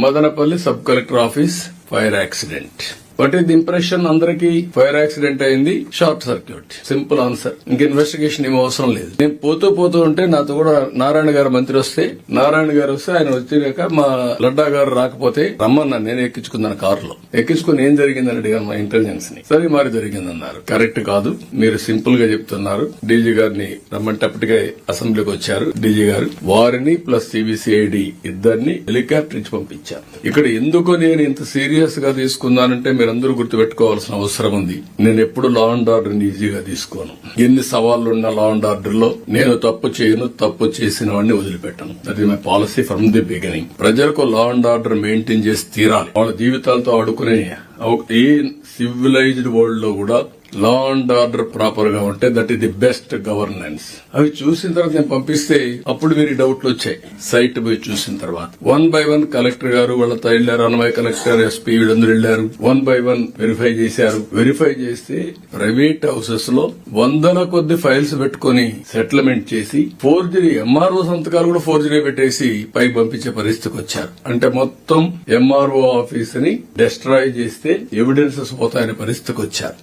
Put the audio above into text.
Madanapalle sub collector office fire accident. What is the impression? అందరికి fire accident అయింది, short circuit. Simple answer. ఇంక investigation ఏం అవసరం లేదు. నేను పోతూ ఉంటే నాతో కూడా నారాయణ గారు మంత్రి వస్తే ఆయన వచ్చినాక మా లడ్డా గారు రాకపోతే రమ్మన్నా, నేను ఎక్కించుకున్నాను కారులో. ఎక్కించుకుని ఏం జరిగిందని అడిగాను మా ఇంటెలిజెన్స్ ని. సరే మరి జరిగిందన్నారు. కరెక్ట్ కాదు, మీరు సింపుల్ గా చెప్తున్నారు. డీజీ గారిని రమ్మంటే అప్పటికే అసెంబ్లీకి వచ్చారు డీజీ గారు. వారిని ప్లస్ సిబిసిఐడి ఇద్దరిని హెలికాప్టర్ ఇచ్చి పంపించారు. ఇక్కడ ఎందుకు నేను ఇంత సీరియస్ గా తీసుకున్నానంటే మీరందరూ గుర్తుపెట్టుకోవాల్సిన అవసరం ఉంది. నేను ఎప్పుడు లా అండ్ ఆర్డర్ ని ఈజీగా తీసుకోను. ఎన్ని సవాళ్లున్న లా అండ్ ఆర్డర్ లో నేను తప్పు చేయను, తప్పు చేసిన వాడిని వదిలిపెట్టను. That is my policy from the beginning. ప్రజలకు లా అండ్ ఆర్డర్ మెయింటైన్ చేసి తీరాలి. వాళ్ళ జీవితాలతో ఆడుకునే ఏ సివిలైజ్డ్ వరల్డ్ లో కూడా లా అండ్ ఆర్డర్ ప్రాపర్ గా ఉంటే that is the best governance. అవి చూసిన తర్వాత నేను పంపిస్తే అప్పుడు వీరి డౌట్లు వచ్చాయి. సైట్ పోయి చూసిన తర్వాత 1 by 1 కలెక్టర్ గారు వాళ్ళతో వెళ్లారు. అన్నమయ్య కలెక్టర్, ఎస్పీ వీళ్ళందరూ వెళ్లారు. 1 by 1 వెరిఫై చేశారు. వెరిఫై చేస్తే ప్రైవేట్ హౌసెస్ లో వందల కొద్ది ఫైల్స్ పెట్టుకుని సెటిల్మెంట్ చేసి ఫోర్జరీ, ఎంఆర్ఓ సంతకాలు కూడా ఫోర్జరీ పెట్టేసి పైకి పంపించే పరిస్థితికి వచ్చారు. అంటే మొత్తం ఎంఆర్ఓ ఆఫీస్ ని డిస్ట్రాయ్ చేస్తే ఎవిడెన్సెస్ పోతాయనే పరిస్థితికి వచ్చారు.